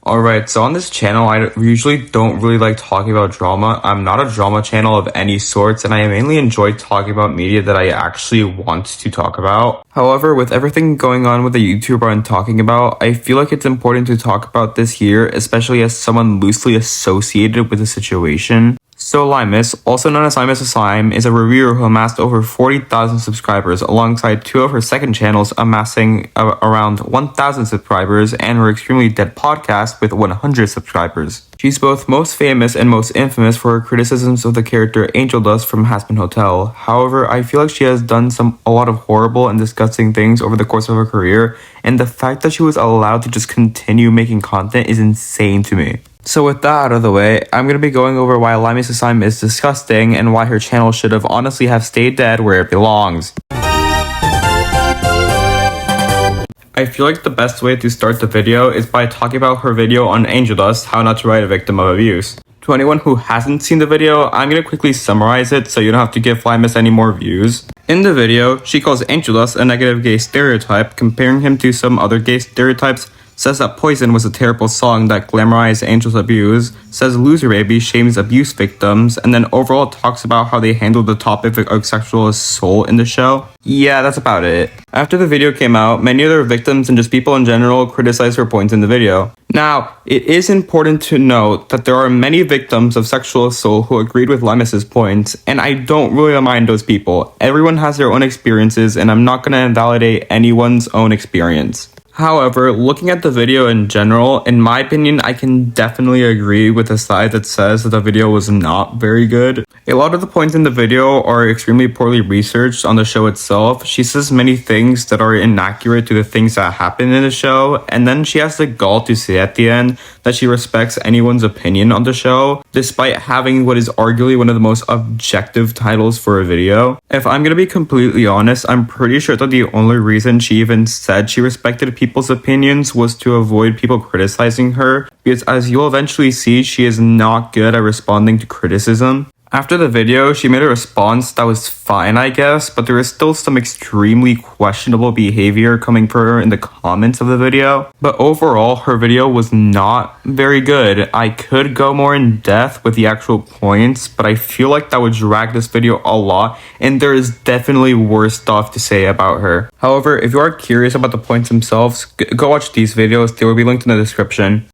Alright, so on this channel, I usually don't really like talking about drama. I'm not a drama channel of any sorts, and I mainly enjoy talking about media that I actually want to talk about. However, with everything going on with the YouTuber I'm talking about, I feel like it's important to talk about this here, especially as someone loosely associated with the situation. So Limus, also known as LimusTheSlime, is a reviewer who amassed over 40,000 subscribers alongside two of her second channels amassing around 1,000 subscribers and her extremely dead podcast with 100 subscribers. She's both most famous and most infamous for her criticisms of the character Angel Dust from Hasbin Hotel. However, I feel like she has done a lot of horrible and disgusting things over the course of her career, and the fact that she was allowed to just continue making content is insane to me. So with that out of the way, I'm going to be going over why LimusTheSlime is disgusting and why her channel should have honestly stayed dead where it belongs. I feel like the best way to start the video is by talking about her video on Angel Dust, how not to write a victim of abuse. To anyone who hasn't seen the video, I'm going to quickly summarize it so you don't have to give Limus any more views. In the video, she calls Angel Dust a negative gay stereotype, comparing him to some other gay stereotypes, says that Poison was a terrible song that glamorized Angel's abuse, says Loser Baby shames abuse victims, and then overall talks about how they handled the topic of sexual assault in the show. Yeah, that's about it. After the video came out, many other victims and just people in general criticized her points in the video. Now, it is important to note that there are many victims of sexual assault who agreed with Limus's points, and I don't really mind those people. Everyone has their own experiences, and I'm not going to invalidate anyone's own experience. However, looking at the video in general, in my opinion, I can definitely agree with the side that says that the video was not very good. A lot of the points in the video are extremely poorly researched on the show itself. She says many things that are inaccurate to the things that happen in the show, and then she has the gall to say at the end that she respects anyone's opinion on the show, despite having what is arguably one of the most objective titles for a video. If I'm gonna be completely honest, I'm pretty sure that the only reason she even said she respected people's opinions was to avoid people criticizing her, because as you'll eventually see, she is not good at responding to criticism. After the video, she made a response that was fine, I guess, but there is still some extremely questionable behavior coming from her in the comments of the video. But overall, her video was not very good. I could go more in depth with the actual points, but I feel like that would drag this video a lot, and there is definitely worse stuff to say about her. However, if you are curious about the points themselves, go watch these videos. They will be linked in the description.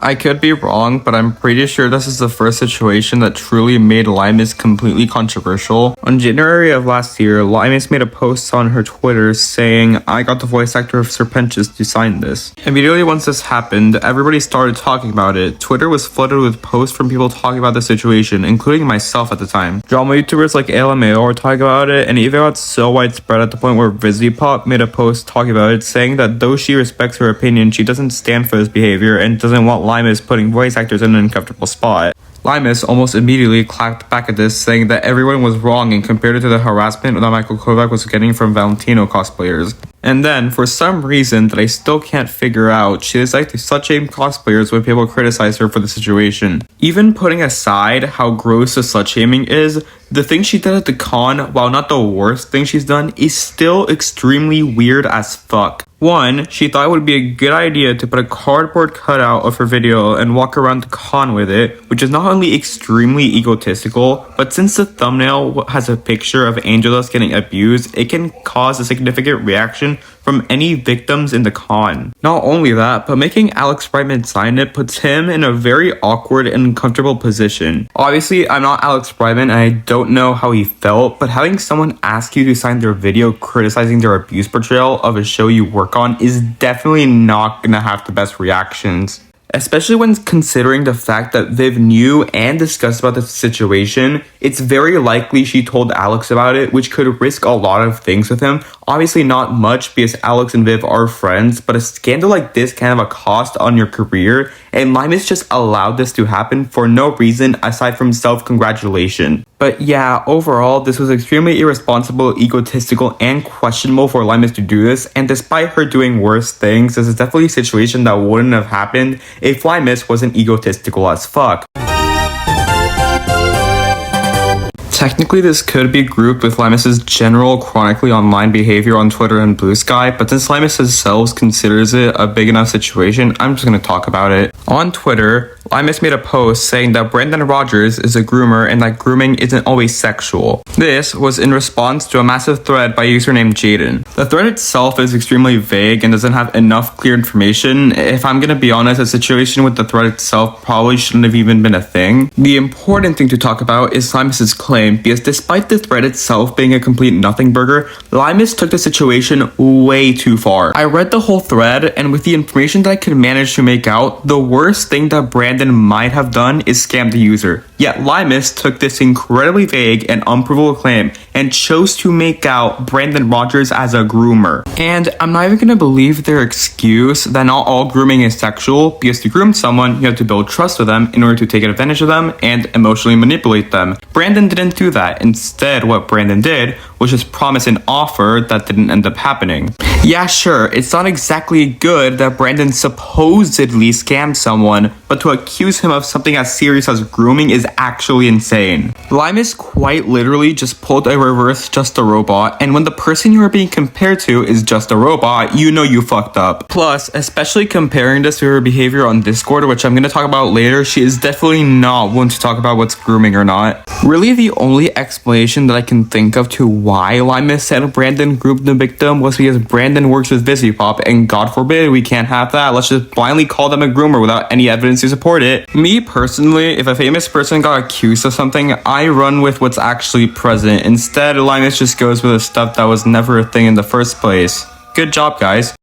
I could be wrong, but I'm pretty sure this is the first situation that truly made Limus completely controversial. On January of last year, Limus made a post on her Twitter saying, "I got the voice actor of Serpentious to sign this." Immediately once this happened, everybody started talking about it. Twitter was flooded with posts from people talking about the situation, including myself at the time. Drama YouTubers like LMAO were talking about it, and it even got so widespread at the point where VisiPop made a post talking about it, saying that though she respects her opinion, she doesn't stand for this behavior and doesn't want Limus putting voice actors in an uncomfortable spot. Limus almost immediately clapped back at this, saying that everyone was wrong and compared it to the harassment that Michael Kovac was getting from Valentino cosplayers. And then, for some reason that I still can't figure out, she decided to slut-shame cosplayers when people criticize her for the situation. Even putting aside how gross the slut-shaming is, the thing she did at the con, while not the worst thing she's done, is still extremely weird as fuck. One, she thought it would be a good idea to put a cardboard cutout of her video and walk around the con with it, which is not only extremely egotistical, but since the thumbnail has a picture of Angel Dust getting abused, it can cause a significant reaction from any victims in the con. Not only that, but making Alex Brightman sign it puts him in a very awkward and uncomfortable position. Obviously, I'm not Alex Brightman and I don't know how he felt, but having someone ask you to sign their video criticizing their abuse portrayal of a show you work on is definitely not gonna have the best reactions. Especially when considering the fact that Viv knew and discussed about the situation, it's very likely she told Alex about it, which could risk a lot of things with him. Obviously not much because Alex and Viv are friends, but a scandal like this can have a cost on your career, and Limus just allowed this to happen for no reason aside from self-congratulation. But yeah, overall, this was extremely irresponsible, egotistical, and questionable for Limus to do this, and despite her doing worse things, this is definitely a situation that wouldn't have happened if Limus wasn't egotistical as fuck. Technically, this could be grouped with Limus's general chronically online behavior on Twitter and Blue Sky, but since Limus himself considers it a big enough situation, I'm just going to talk about it. On Twitter, Limus made a post saying that Brandon Rogers is a groomer and that grooming isn't always sexual. This was in response to a massive thread by a user named Jaden. The thread itself is extremely vague and doesn't have enough clear information. If I'm gonna be honest, the situation with the thread itself probably shouldn't have even been a thing. The important thing to talk about is Limus's claim, because despite the thread itself being a complete nothing burger, Limus took the situation way too far. I read the whole thread, and with the information that I could manage to make out, the worst thing that Brandon might have done is scam the user. Yet Limus took this incredibly vague and unprovable claim and chose to make out Brandon Rogers as a groomer. And I'm not even gonna believe their excuse that not all grooming is sexual, because to groom someone, you have to build trust with them in order to take advantage of them and emotionally manipulate them. Brandon didn't do that. Instead, what Brandon did was just promise an offer that didn't end up happening. Yeah, sure, it's not exactly good that Brandon supposedly scammed someone, but to accuse him of something as serious as grooming is actually insane. Limus quite literally just pulled a reverse Just a Robot, and when the person you are being compared to is just a robot, you know you fucked up. Plus, especially comparing this to her behavior on Discord, which I'm going to talk about later, she is definitely not one to talk about what's grooming or not. Really, the only explanation that I can think of to why Limus said Brandon groomed the victim was because Brandon works with VisiPop, and God forbid we can't have that. Let's just blindly call them a groomer without any evidence to support it. Me personally, if a famous person got accused of something, I run with what's actually present. Instead, Limus just goes with the stuff that was never a thing in the first place. Good job, guys.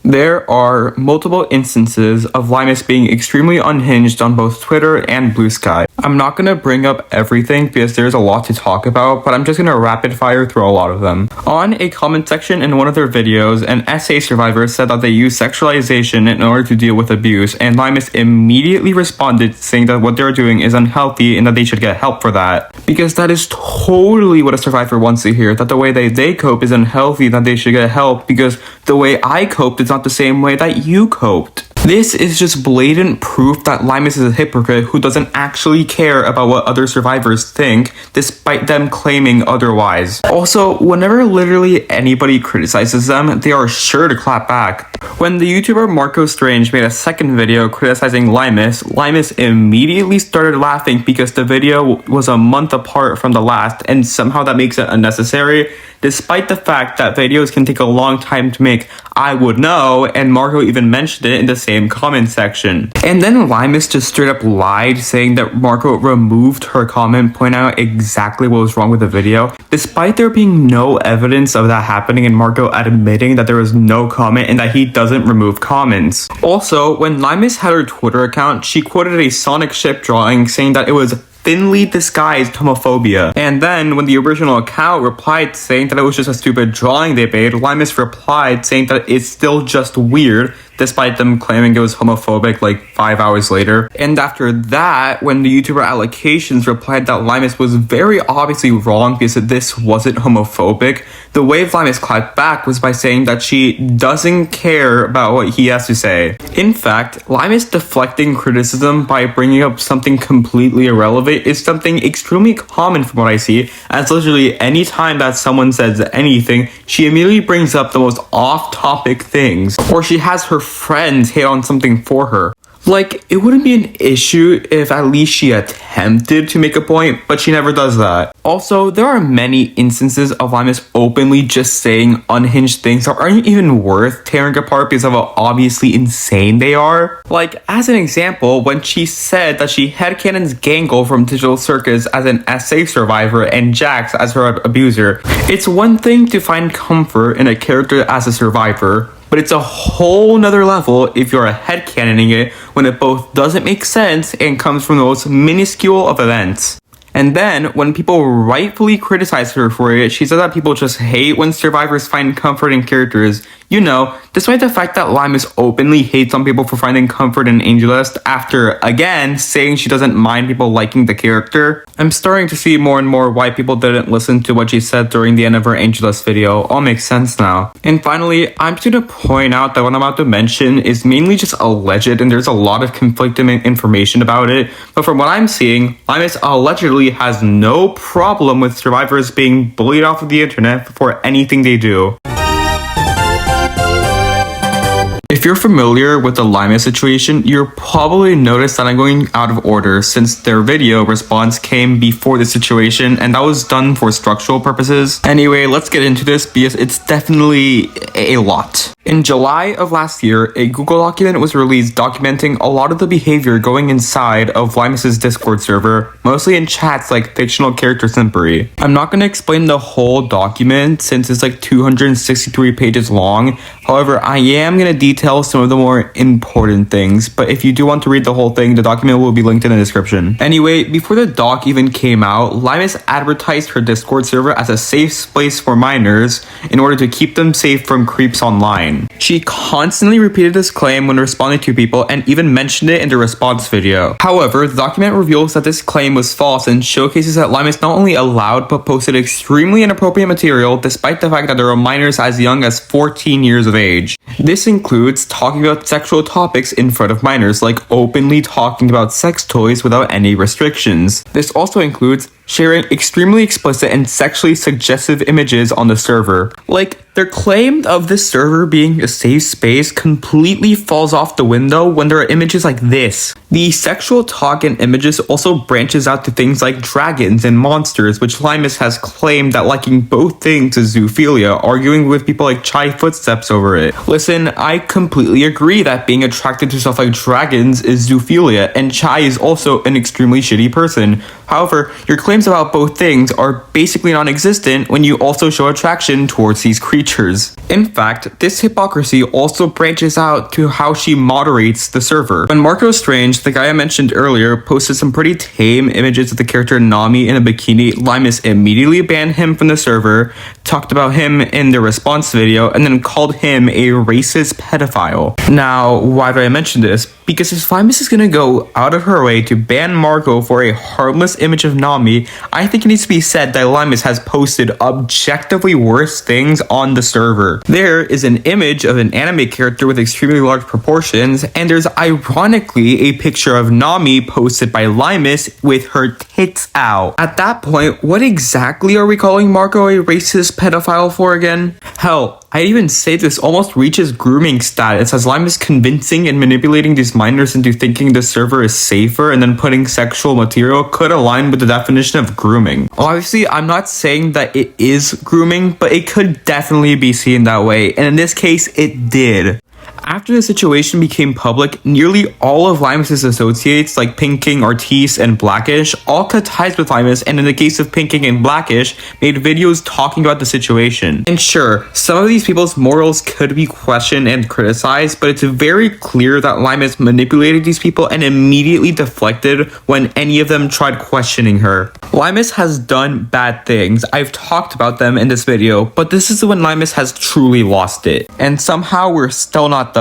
There are multiple instances of Limus being extremely unhinged on both Twitter and Blue Sky. I'm not going to bring up everything because there's a lot to talk about, but I'm just going to rapid fire through a lot of them. On a comment section in one of their videos, an SA survivor said that they use sexualization in order to deal with abuse, and Limus immediately responded saying that what they're doing is unhealthy and that they should get help for that. Because that is totally what a survivor wants to hear, that the way they cope is unhealthy, that they should get help, because the way I coped is not the same way that you coped. This is just blatant proof that Limus is a hypocrite who doesn't actually care about what other survivors think, despite them claiming otherwise. Also, whenever literally anybody criticizes them, they are sure to clap back. When the YouTuber Marco Strange made a second video criticizing Limus, Limus immediately started laughing because the video was a month apart from the last, and somehow that makes it unnecessary. Despite the fact that videos can take a long time to make, I would know, and Marco even mentioned it in the same comment section. And then Limus just straight up lied, saying that Marco removed her comment, pointing out exactly what was wrong with the video, despite there being no evidence of that happening and Marco admitting that there was no comment and that he doesn't remove comments. Also, when Limus had her Twitter account, she quoted a Sonic ship drawing saying that it was thinly disguised homophobia. And then when the original account replied saying that it was just a stupid drawing they made, Limus replied saying that it's still just weird, despite them claiming it was homophobic like 5 hours later. And after that, when the YouTuber Allocations replied that Limus was very obviously wrong because this wasn't homophobic, the way Limus clapped back was by saying that she doesn't care about what he has to say. In fact, Limus deflecting criticism by bringing up something completely irrelevant is something extremely common from what I see, as literally any time that someone says anything, she immediately brings up the most off-topic things, or she has her friends hit on something for her. Like, it wouldn't be an issue if at least she attempted to make a point, but she never does that. Also, there are many instances of Limus openly just saying unhinged things that aren't even worth tearing apart because of how obviously insane they are. Like, as an example, when she said that she headcanons Gangle from Digital Circus as an SA survivor and Jax as her abuser. It's one thing to find comfort in a character as a survivor, but it's a whole nother level if you're headcanoning it when it both doesn't make sense and comes from the most minuscule of events. And then, when people rightfully criticize her for it, she said that people just hate when survivors find comfort in characters You know, despite the fact that Limus openly hates on people for finding comfort in AngelList after, again, saying she doesn't mind people liking the character, I'm starting to see more and more why people didn't listen to what she said during the end of her AngelList video. All makes sense now. And finally, I'm just gonna point out that what I'm about to mention is mainly just alleged, and there's a lot of conflicting information about it, but from what I'm seeing, Limus allegedly has no problem with survivors being bullied off of the internet for anything they do. If you're familiar with the Limus situation, you'll probably notice that I'm going out of order since their video response came before the situation, and that was done for structural purposes. Anyway, let's get into this because it's definitely a lot. In July of last year, a Google document was released documenting a lot of the behavior going inside of Limus's Discord server, mostly in chats like fictional character simpery. I'm not going to explain the whole document since it's like 263 pages long. However, I am going to detail some of the more important things, but if you do want to read the whole thing, the document will be linked in the description. Anyway, before the doc even came out, Limus advertised her Discord server as a safe place for minors in order to keep them safe from creeps online. She constantly repeated this claim when responding to people and even mentioned it in the response video. However, the document reveals that this claim was false and showcases that Limus not only allowed but posted extremely inappropriate material despite the fact that there are minors as young as 14 years of age. This includes talking about sexual topics in front of minors, like openly talking about sex toys without any restrictions. This also includes sharing extremely explicit and sexually suggestive images on the server. Like, their claim of this server being a safe space completely falls off the window when there are images like this. The sexual talk and images also branches out to things like dragons and monsters, which Limus has claimed that liking both things is zoophilia, arguing with people like Chai Footsteps over it. Listen, I completely agree that being attracted to stuff like dragons is zoophilia, and Chai is also an extremely shitty person. However, your claims about both things are basically non-existent when you also show attraction towards these creatures. In fact, this hypocrisy also branches out to how she moderates the server. When Marco Strange, the guy I mentioned earlier, posted some pretty tame images of the character Nami in a bikini, Limus immediately banned him from the server, talked about him in the response video, and then called him a racist pedophile. Now, why do I mention this? Because if Limus is gonna go out of her way to ban Marco for a harmless image of Nami, I think it needs to be said that Limus has posted objectively worse things on the server. There is an image of an anime character with extremely large proportions, and there's ironically a picture of Nami posted by Limus with her tits out. At that point, what exactly are we calling Marco a racist pedophile for again? Hell, I'd even say this almost reaches grooming status, as Limus convincing and manipulating these minors into thinking the server is safer and then putting sexual material could align with the definition of grooming. Obviously, I'm not saying that it is grooming, but it could definitely be seen that way, and in this case, it did. After the situation became public, nearly all of Limus's associates like Pinking, Artis, and Blackish all cut ties with Limus, and in the case of Pinking and Blackish, made videos talking about the situation. And sure, some of these people's morals could be questioned and criticized, but it's very clear that Limus manipulated these people and immediately deflected when any of them tried questioning her. Limus has done bad things. I've talked about them in this video, but this is when Limus has truly lost it. And somehow we're still not done.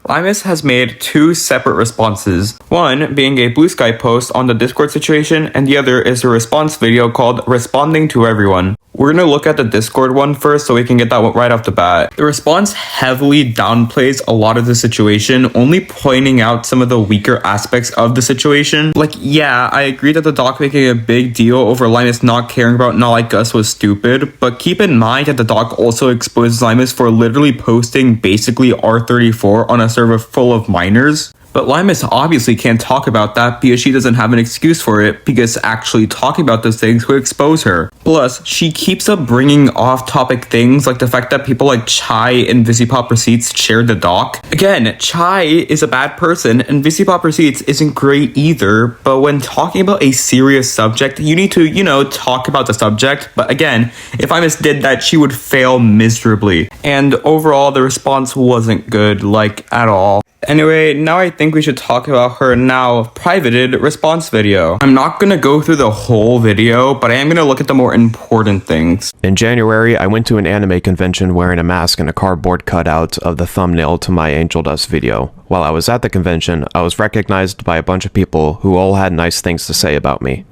Limus has made two separate responses, one being a Blue Sky post on the Discord situation, and the other is a response video called Responding to Everyone. We're gonna look at the Discord one first so we can get that one right off the bat. The response heavily downplays a lot of the situation, only pointing out some of the weaker aspects of the situation. Like, yeah, I agree that the doc making a big deal over Limus not caring about Not Like Us was stupid, but keep in mind that the doc also exposes Limus for literally posting basically R34 on a server full of minors. But Limus obviously can't talk about that because she doesn't have an excuse for it, because actually talking about those things would expose her. Plus, she keeps up bringing off-topic things like the fact that people like Chai and Visipop Receipts shared the doc. Again, Chai is a bad person and Visipop Receipts isn't great either, but when talking about a serious subject, you need to, talk about the subject. But again, if Limus did that, she would fail miserably. And overall, the response wasn't good, like, at all. Anyway, now I think we should talk about her now privated response video. I'm not gonna go through the whole video, but I am gonna look at the more important things. In January, I went to an anime convention wearing a mask and a cardboard cutout of the thumbnail to my Angel Dust video. While I was at the convention, I was recognized by a bunch of people who all had nice things to say about me.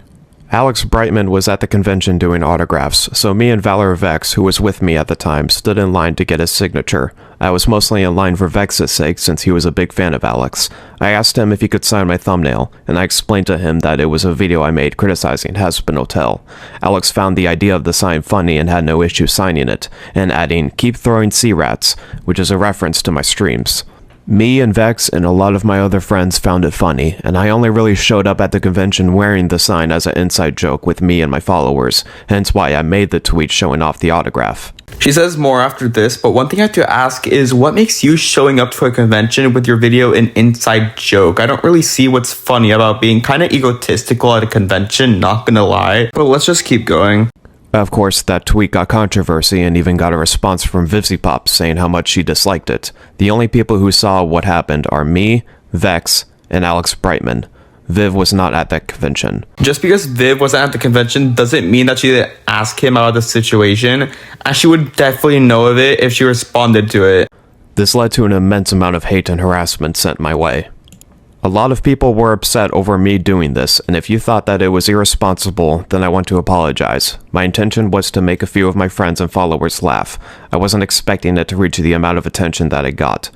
Alex Brightman was at the convention doing autographs, so me and Valor Vex, who was with me at the time, stood in line to get his signature. I was mostly in line for Vex's sake since he was a big fan of Alex. I asked him if he could sign my thumbnail, and I explained to him that it was a video I made criticizing Hasbin Hotel. Alex found the idea of the sign funny and had no issue signing it, and adding, "Keep throwing sea rats," which is a reference to my streams. Me and Vex and a lot of my other friends found it funny, and I only really showed up at the convention wearing the sign as an inside joke with me and my followers, hence why I made the tweet showing off the autograph. She says more after this, but one thing I have to ask is what makes you showing up to a convention with your video an inside joke? I don't really see what's funny about being kind of egotistical at a convention, not gonna lie, but let's just keep going. Of course, that tweet got controversy and even got a response from Vivzipop saying how much she disliked it. The only people who saw what happened are me, Vex, and Alex Brightman. Viv was not at that convention. Just because Viv wasn't at the convention doesn't mean that she didn't ask him about the situation, and she would definitely know of it if she responded to it. This led to an immense amount of hate and harassment sent my way. A lot of people were upset over me doing this, and if you thought that it was irresponsible, then I want to apologize. My intention was to make a few of my friends and followers laugh. I wasn't expecting it to reach the amount of attention that it got.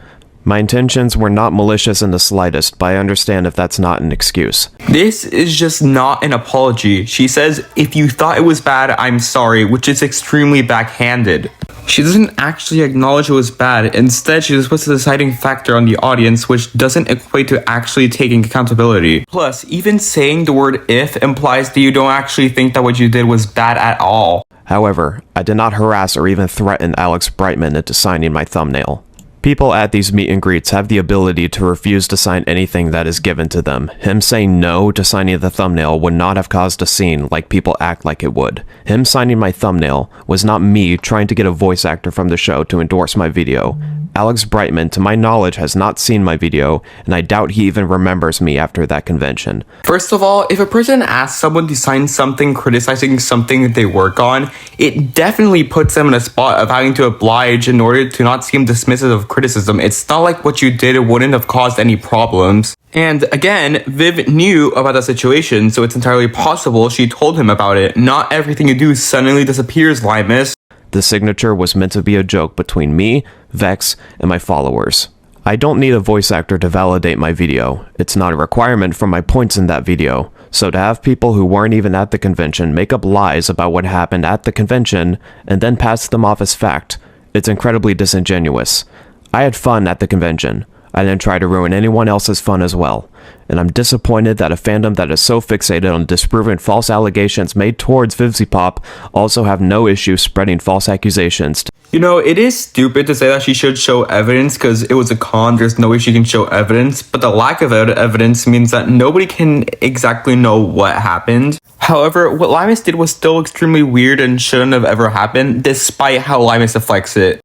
My intentions were not malicious in the slightest, but I understand if that's not an excuse. This is just not an apology. She says, if you thought it was bad, I'm sorry, which is extremely backhanded. She doesn't actually acknowledge it was bad. Instead, she just puts a deciding factor on the audience, which doesn't equate to actually taking accountability. Plus, even saying the word if implies that you don't actually think that what you did was bad at all. However, I did not harass or even threaten Alex Brightman into signing my thumbnail. People at these meet and greets have the ability to refuse to sign anything that is given to them. Him saying no to signing the thumbnail would not have caused a scene like people act like it would. Him signing my thumbnail was not me trying to get a voice actor from the show to endorse my video. Alex Brightman, to my knowledge, has not seen my video, and I doubt he even remembers me after that convention. First of all, if a person asks someone to sign something criticizing something that they work on, it definitely puts them in a spot of having to oblige in order to not seem dismissive of criticism. It's not like what you did wouldn't have caused any problems. And again, Viv knew about the situation, so it's entirely possible she told him about it. Not everything you do suddenly disappears, Limus. The signature was meant to be a joke between me, Vex, and my followers. I don't need a voice actor to validate my video. It's not a requirement for my points in that video. So to have people who weren't even at the convention make up lies about what happened at the convention and then pass them off as fact, it's incredibly disingenuous. I had fun at the convention. I didn't try to ruin anyone else's fun as well. And I'm disappointed that a fandom that is so fixated on disproving false allegations made towards Vivzipop also have no issue spreading false accusations. You know, it is stupid to say that she should show evidence because it was a con, there's no way she can show evidence, but the lack of evidence means that nobody can exactly know what happened. However, what Limus did was still extremely weird and shouldn't have ever happened, despite how Limus deflects it.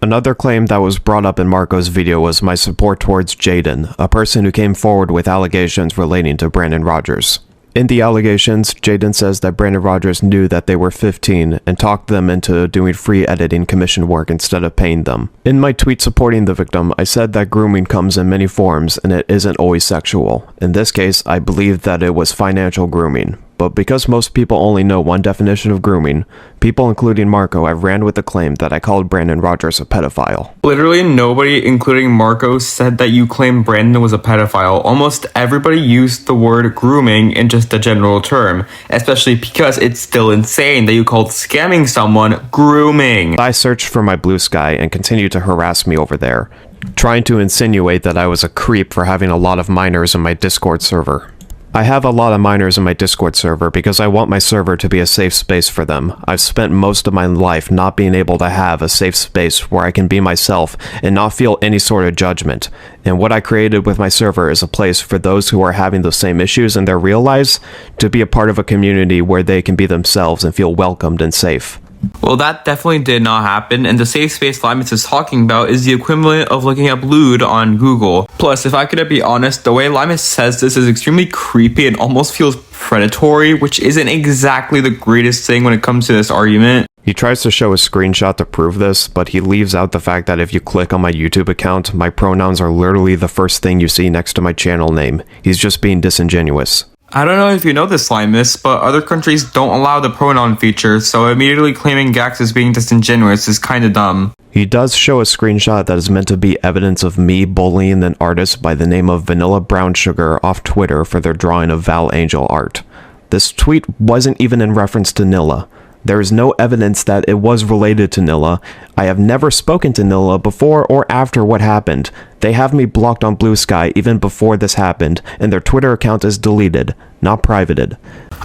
Another claim that was brought up in Marco's video was my support towards Jaden, a person who came forward with allegations relating to Brandon Rogers. In the allegations, Jaden says that Brandon Rogers knew that they were 15 and talked them into doing free editing commission work instead of paying them. In my tweet supporting the victim, I said that grooming comes in many forms and it isn't always sexual. In this case, I believe that it was financial grooming. But because most people only know one definition of grooming, people including Marco have ran with the claim that I called Brandon Rogers a pedophile. Literally nobody, including Marco, said that you claimed Brandon was a pedophile. Almost everybody used the word grooming in just a general term, especially because it's still insane that you called scamming someone grooming. I searched for my blue sky and continued to harass me over there, trying to insinuate that I was a creep for having a lot of minors in my Discord server. I have a lot of minors in my Discord server because I want my server to be a safe space for them. I've spent most of my life not being able to have a safe space where I can be myself and not feel any sort of judgment. And what I created with my server is a place for those who are having those same issues in their real lives to be a part of a community where they can be themselves and feel welcomed and safe. Well, that definitely did not happen, and the safe space Limus is talking about is the equivalent of looking up lewd on Google. Plus, if I could be honest, the way Limus says this is extremely creepy and almost feels predatory, which isn't exactly the greatest thing when it comes to this argument. He tries to show a screenshot to prove this, but he leaves out the fact that if you click on my YouTube account, my pronouns are literally the first thing you see next to my channel name. He's just being disingenuous. I don't know if you know this, Limus, but other countries don't allow the pronoun feature, so immediately claiming Gax as being disingenuous is kinda dumb. He does show a screenshot that is meant to be evidence of me bullying an artist by the name of Vanilla Brown Sugar off Twitter for their drawing of Val Angel art. This tweet wasn't even in reference to Nilla. There is no evidence that it was related to Nilla. I have never spoken to Nilla before or after what happened. They have me blocked on Blue Sky even before this happened, and their Twitter account is deleted, not privated.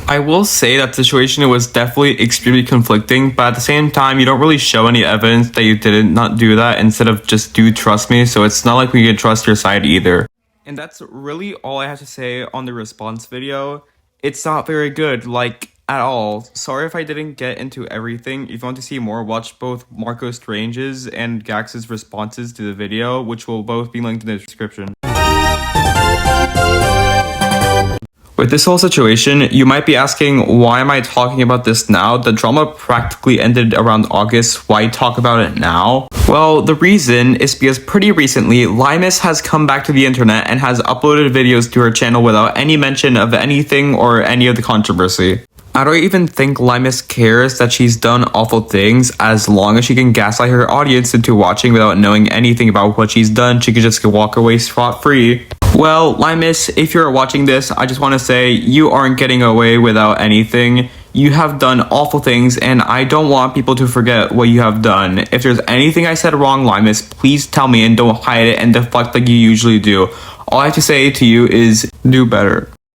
I will say that situation was definitely extremely conflicting, but at the same time, you don't really show any evidence that you did not do that instead of just do trust me, so it's not like we can trust your side either. And that's really all I have to say on the response video. It's not very good, like, at all. Sorry if I didn't get into everything. If you want to see more, watch both Marco Strange's and Gax's responses to the video, which will both be linked in the description. With this whole situation, you might be asking, why am I talking about this now? The drama practically ended around August. Why talk about it now? Well, the reason is because pretty recently, Limus has come back to the internet and has uploaded videos to her channel without any mention of anything or any of the controversy. I don't even think Limus cares that she's done awful things. As long as she can gaslight her audience into watching without knowing anything about what she's done, she could just walk away scot-free. Well, Limus, if you're watching this, I just want to say you aren't getting away without anything. You have done awful things, and I don't want people to forget what you have done. If there's anything I said wrong, Limus, please tell me and don't hide it and deflect like you usually do. All I have to say to you is do better.